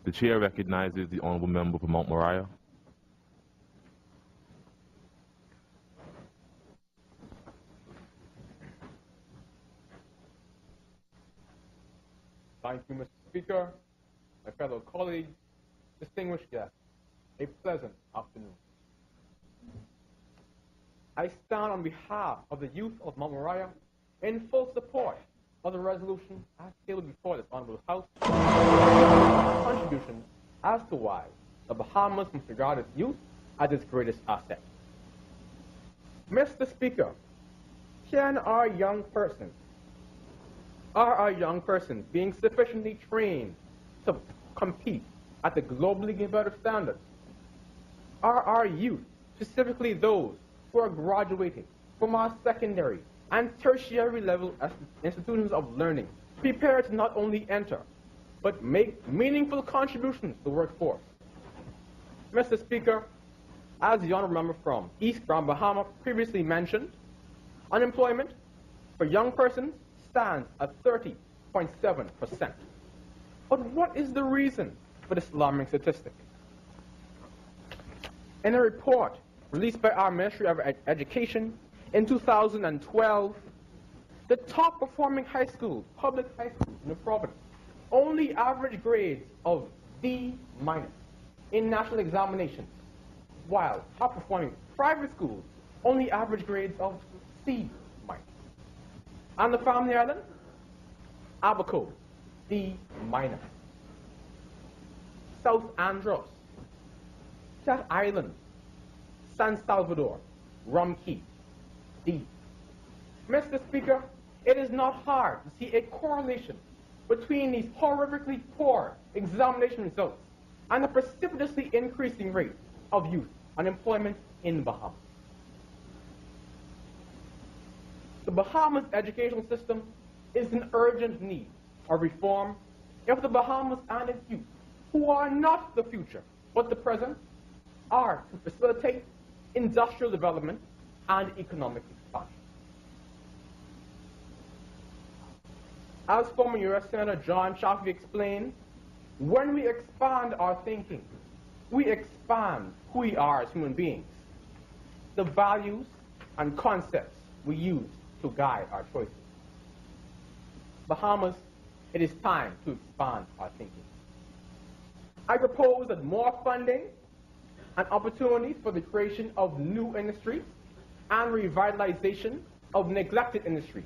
The chair recognizes the honorable member for Mount Moriah. Thank you, Mr. Speaker, my fellow colleagues, distinguished guests. A pleasant afternoon. I stand on behalf of the youth of Mount Moriah in full support of the resolution as tabled before this honorable House, contribution as to why the Bahamas must regard its youth as its greatest asset. Mr. Speaker, are our young persons being sufficiently trained to compete at the globally competitive standards? Are our youth, specifically those who are graduating from our secondary and tertiary level institutions of learning, prepared to not only enter, but make meaningful contributions to the workforce? Mr. Speaker, as the honorable member from East Grand Bahama previously mentioned, unemployment for young persons stands at 30.7%. But what is the reason for this alarming statistic? In a report released by our Ministry of Education in 2012, the top performing public high schools in the province, only average grades of D- in national examinations, while top performing private schools only average grades of C-. And the family island, Abaco, D-. South Andros, Cat Island, San Salvador, Rumkey, D. Mr. Speaker, it is not hard to see a correlation between these horrifically poor examination results and the precipitously increasing rate of youth unemployment in the Bahamas. The Bahamas educational system is in urgent need of reform if the Bahamas and its youth, who are not the future but the present, are to facilitate industrial development and economic expansion. As former U.S. Senator John Chaffee explained, when we expand our thinking, we expand who we are as human beings, the values and concepts we use to guide our choices. Bahamas, it is time to expand our thinking. I propose that more funding and opportunities for the creation of new industries and revitalization of neglected industries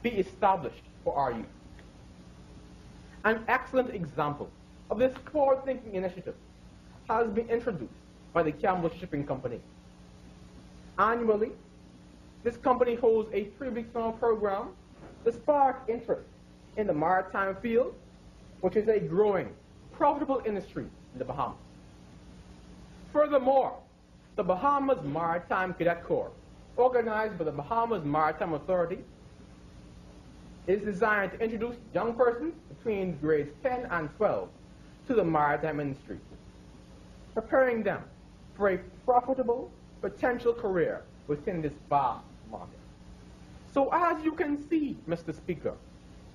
be established for our youth. An excellent example of this forward-thinking initiative has been introduced by the Campbell Shipping Company. Annually, this company holds a 3-week summer program to spark interest in the maritime field, which is a growing, profitable industry in the Bahamas. Furthermore, the Bahamas Maritime Cadet Corps, organized by the Bahamas Maritime Authority, is designed to introduce young persons between grades 10 and 12 to the maritime industry, preparing them for a profitable potential career within this vast market. So as you can see, Mr. Speaker,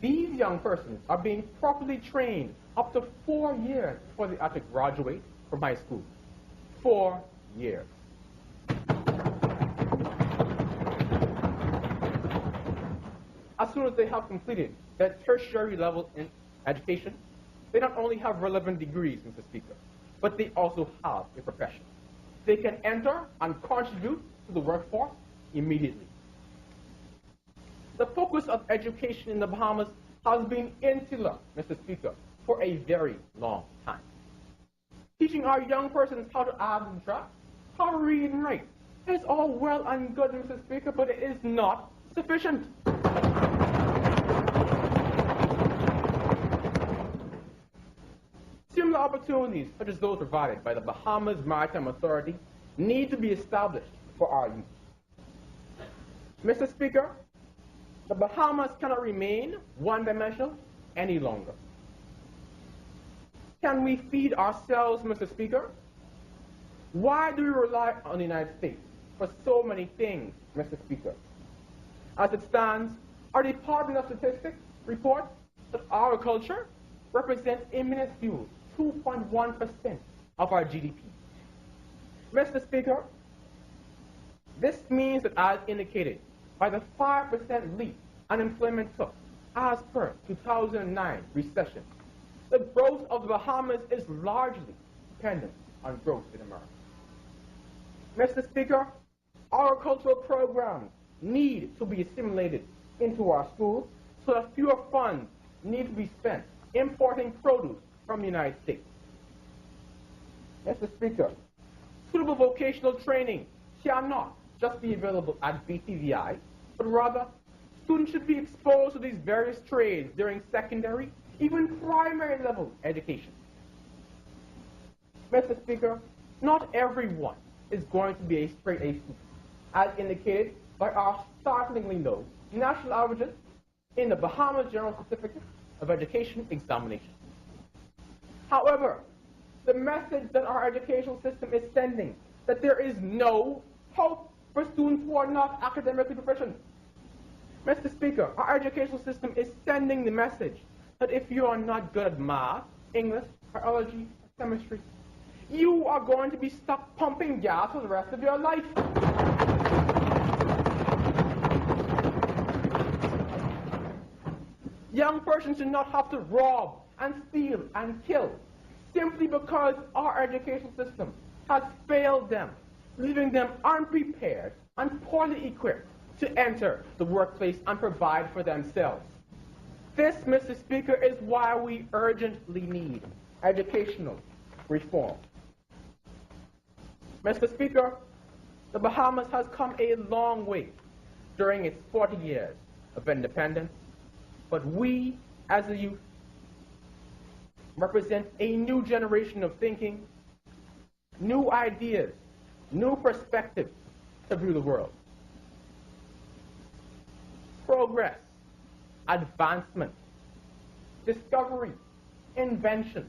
these young persons are being properly trained up to 4 years before they are to graduate from high school. 4 years. As soon as they have completed their tertiary level in education, they not only have relevant degrees, Mr. Speaker, but they also have a profession. They can enter and contribute to the workforce immediately. The focus of education in the Bahamas has been insular, Mr. Speaker, for a very long time. Teaching our young persons how to add and subtract, how to read and write, is all well and good, Mr. Speaker, but it is not sufficient. Similar opportunities, such as those provided by the Bahamas Maritime Authority, need to be established for our youth. Mr. Speaker, the Bahamas cannot remain one-dimensional any longer. Can we feed ourselves, Mr. Speaker? Why do we rely on the United States for so many things, Mr. Speaker? As it stands, our Department of Statistics reports that agriculture represents a minuscule 2.1% of our GDP. Mr. Speaker, this means that, as indicated by the 5% leap unemployment took as per 2009 recession, the growth of the Bahamas is largely dependent on growth in America. Mr. Speaker, agricultural programs need to be assimilated into our schools so that fewer funds need to be spent importing produce from the United States. Mr. Speaker, suitable vocational training shall not just be available at BTVI, but rather students should be exposed to these various trades during secondary, even primary level education. Mr. Speaker, not everyone is going to be a straight A student, as indicated by our startlingly low national averages in the Bahamas General Certificate of Education examination. However, the message that our educational system is sending, that there is no hope for students who are not academically proficient. Mr. Speaker, our educational system is sending the message that if you are not good at math, English, biology, or chemistry, you are going to be stuck pumping gas for the rest of your life. Young persons should not have to rob and steal and kill simply because our educational system has failed them, leaving them unprepared and poorly equipped to enter the workplace and provide for themselves. This, Mr. Speaker, is why we urgently need educational reform. Mr. Speaker, the Bahamas has come a long way during its 40 years of independence, but we, as a youth, represent a new generation of thinking, new ideas, new perspectives to view the world. Progress, advancement, discovery, invention.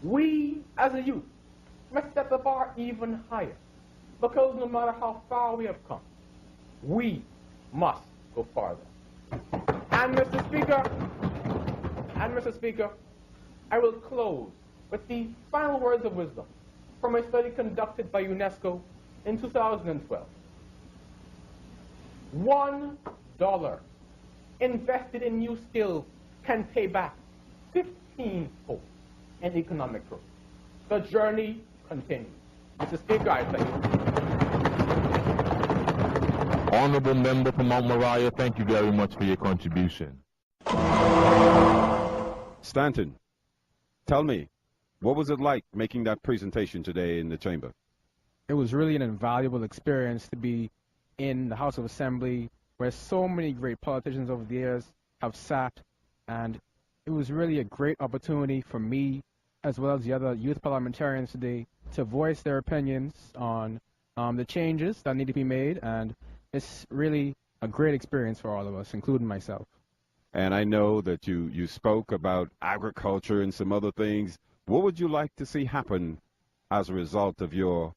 We, as a youth, must set the bar even higher, because no matter how far we have come, we must go farther. And Mr. Speaker, I will close with the final words of wisdom from a study conducted by UNESCO in 2012. $1 invested in new skills can pay back 15-fold in economic growth. The journey continues. Mr. Speaker, I thank you. Honorable Member from Mount Moriah, thank you very much for your contribution. Stanton, tell me, what was it like making that presentation today in the chamber? It was really an invaluable experience to be in the House of Assembly, where so many great politicians over the years have sat, and it was really a great opportunity for me, as well as the other youth parliamentarians today, to voice their opinions on the changes that need to be made, and it's really a great experience for all of us, including myself. And I know that you spoke about agriculture and some other things. What would you like to see happen as a result of your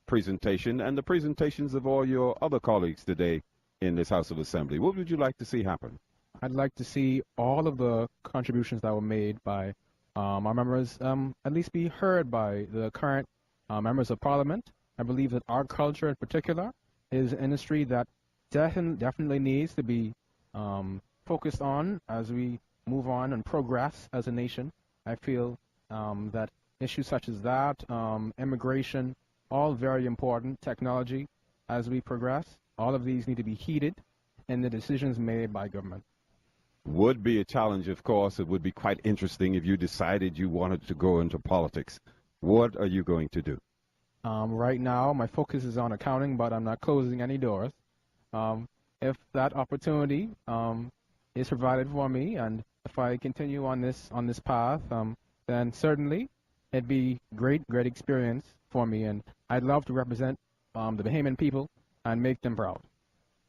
presentation and the presentations of all your other colleagues today in this House of Assembly? What would you like to see happen? I'd like to see all of the contributions that were made by our members at least be heard by the current members of Parliament. I believe that agriculture in particular is an industry that definitely needs to be focused on as we move on and progress as a nation. I feel that issues such as that, immigration, all very important, technology as we progress, all of these need to be heeded in the decisions made by government. Would be a challenge, of course. It would be quite interesting if you decided you wanted to go into politics. What are you going to do? Right now, my focus is on accounting, but I'm not closing any doors. If that opportunity is provided for me, and if I continue on this path, then certainly it'd be great experience for me, and I'd love to represent the Bahamian people and make them proud.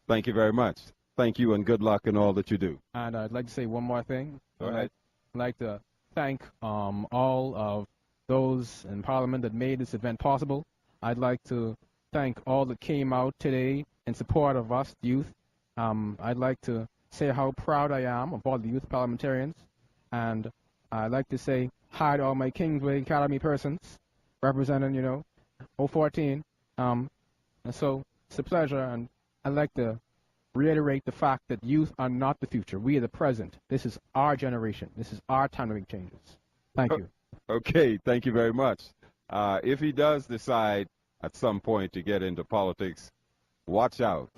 Thank you very much. Thank you, and good luck in all that you do. And I'd like to say one more thing. Go ahead. I'd like to thank all of those in Parliament that made this event possible. I'd like to thank all that came out today in support of us, youth. I'd like to say how proud I am of all the youth parliamentarians, and I like to say hi to all my Kingsway Academy persons representing, 014. And so it's a pleasure, and I'd like to reiterate the fact that youth are not the future. We are the present. This is our generation. This is our time to make changes. Thank you. Okay, thank you very much. If he does decide at some point to get into politics, watch out.